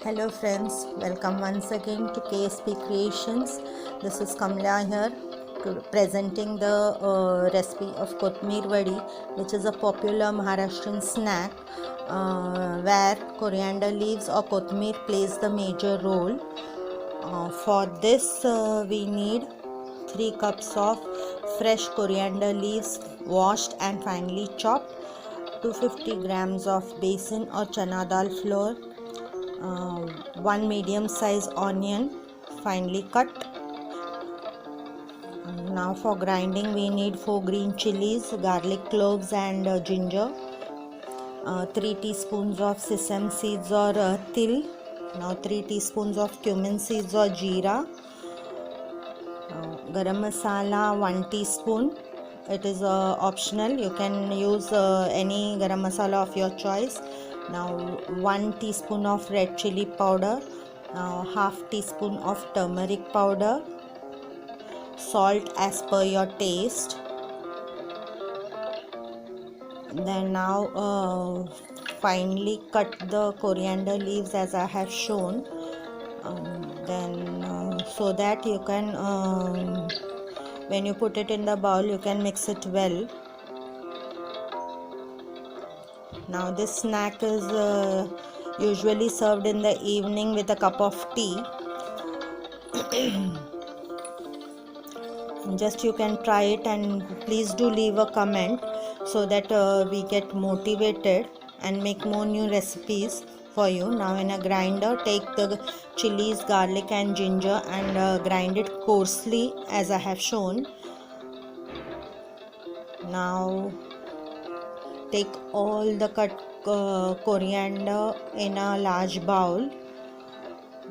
Hello friends, welcome once again to KSP Creations. This is Kamla here presenting the recipe of Kothmirvadi, which is a popular Maharashtrian snack where coriander leaves or Kothmir plays the major role. For this we need 3 cups of fresh coriander leaves washed and finely chopped, 250 grams of besan or chana dal flour, 1 medium size onion finely cut. Now for grinding we need 4 green chilies, garlic cloves and ginger, 3 teaspoons of sesame seeds or til, now 3 teaspoons of cumin seeds or jeera, garam masala 1 teaspoon. It is optional, you can use any garam masala of your choice. Now 1 teaspoon of red chili powder, half teaspoon of turmeric powder, salt as per your taste. Then now finely cut the coriander leaves as I have shown, so that you can when you put it in the bowl you can mix it well. Now this snack is usually served in the evening with a cup of tea. Just you can try it and please do leave a comment so that we get motivated and make more new recipes for you. Now in a grinder take the chilies, garlic and ginger and grind it coarsely as I have shown. Now take all the cut coriander in a large bowl.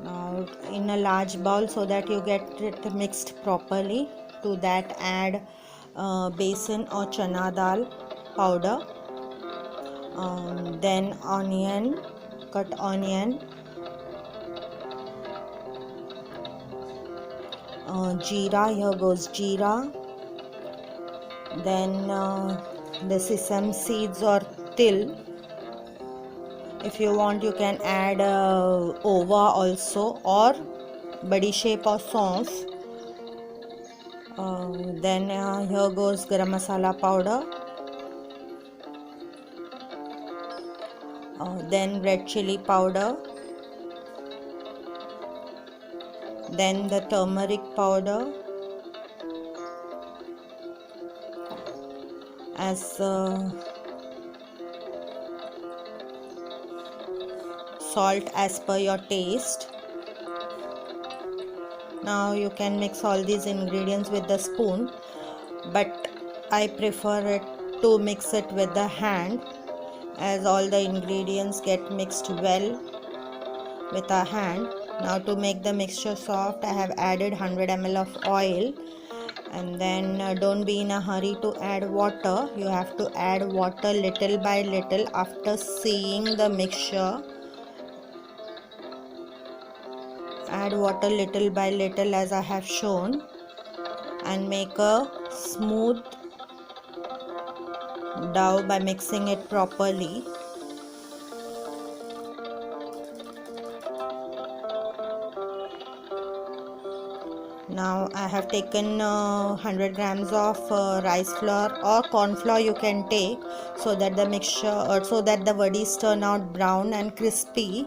Now in a large bowl so that you get it mixed properly. To that add besan or chana dal powder, then onion, cut onion, jeera, here goes jeera, then the sesame seeds or til. If you want you can add ova also, or badi shape or saunf. Then here goes garam masala powder, then red chili powder, then the turmeric powder, as salt as per your taste. Now you can mix all these ingredients with the spoon, but I prefer it to mix it with the hand, as all the ingredients get mixed well with our hand. Now to make the mixture soft I have added 100 ml of oil, and then don't be in a hurry to add water. You have to add water little by little after seeing the mixture. Add water little by little as I have shown and make a smooth dough by mixing it properly. Now I have taken 100 grams of rice flour or cornflour you can take, so that the mixture or so that the vadis turn out brown and crispy.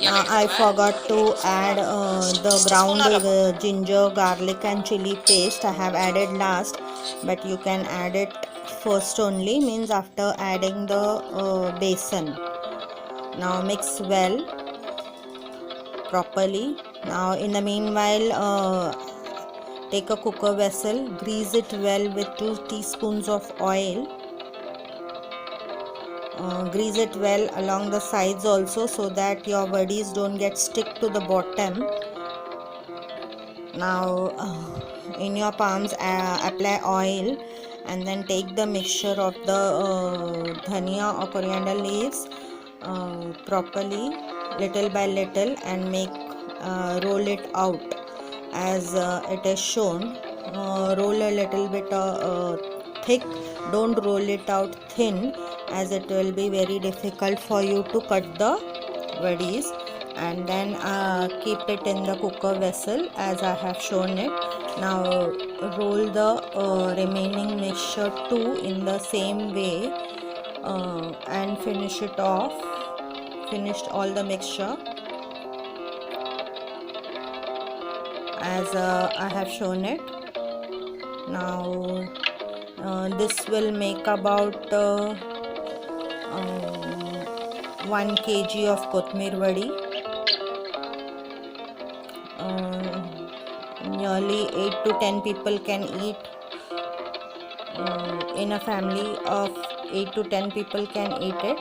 Now I forgot to add the ground ginger, garlic and chili paste. I have added last, but you can add it first only, means after adding the besan. Now mix well properly. Now in the meanwhile take a cooker vessel, grease it well with 2 teaspoons of oil. Grease it well along the sides also, so that your vadis don't get stick to the bottom. Now in your palms apply oil, and then take the mixture of the dhania or coriander leaves properly little by little and make roll it out as it is shown. Roll a little bit thick, don't roll it out thin, as it will be very difficult for you to cut the vadis. And then keep it in the cooker vessel as I have shown it. Now roll the remaining mixture too in the same way, and finish it off. Finished all the mixture as I have shown it. Now this will make about 1 kg of Kothmir Vadi. Nearly 8 to 10 people can eat. In a family of 8 to 10 people can eat it.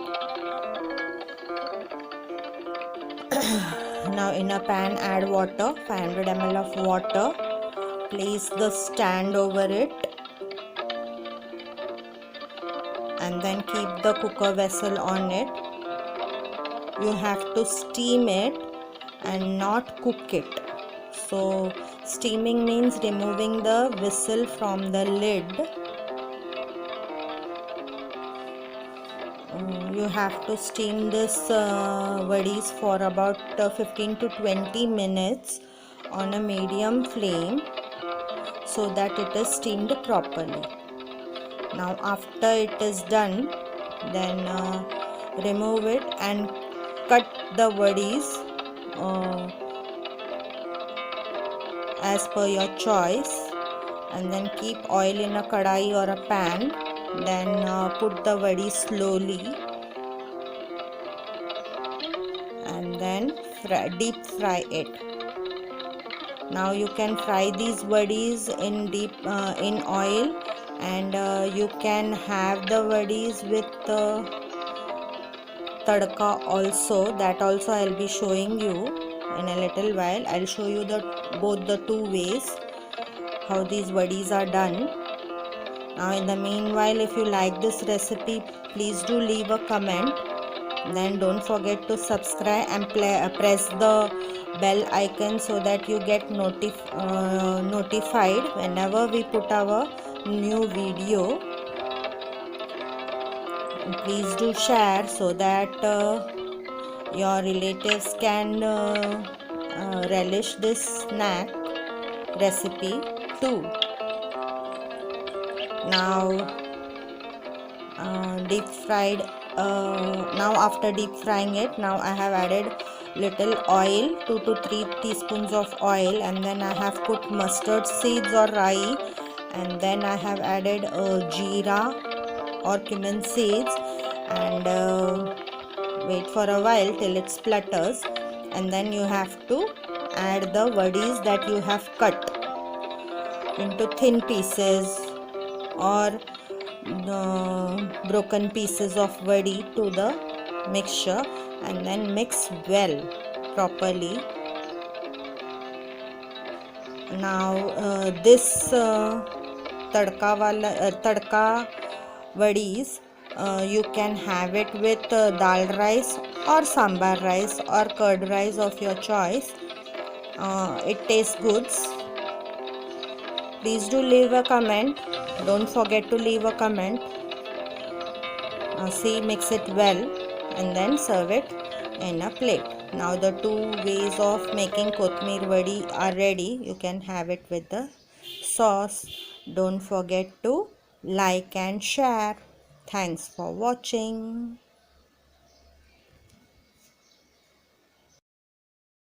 Now in a pan add water, 500 ml of water. Place the stand over it and then keep the cooker vessel on it. You have to steam it and not cook it. So steaming means removing the whistle from the lid. You have to steam this vadis for about 15 to 20 minutes on a medium flame so that it is steamed properly. Now after it is done, then remove it and cut the vadis as per your choice, and then keep oil in a kadai or a pan. Then put the vadi slowly and then deep fry it. Now you can fry these vadis in in oil, and you can have the vadis with tadka also. That also I will be showing you in a little while. I will show you both the two ways how these vadis are done. Now in the meanwhile, if you like this recipe, please do leave a comment. Then don't forget to subscribe and press the bell icon so that you get notified whenever we put our new video. And please do share so that your relatives can relish this snack recipe too. Now deep fried. Now after deep frying it, now I have added little oil, 2 to 3 teaspoons of oil, and then I have put mustard seeds or rayi, and then I have added jeera or cumin seeds, and wait for a while till it splutters, and then you have to add the vadis that you have cut into thin pieces or broken pieces of vadi to the mixture, and then mix well properly. Now this tadka vadis, you can have it with dal rice or sambar rice or curd rice of your choice. It tastes good. Please do leave a comment. Don't forget to leave a comment. See, mix it well and then serve it in a plate. Now the two ways of making Kothmir Vadi are ready. You can have it with the sauce. Don't forget to like and share. Thanks for watching.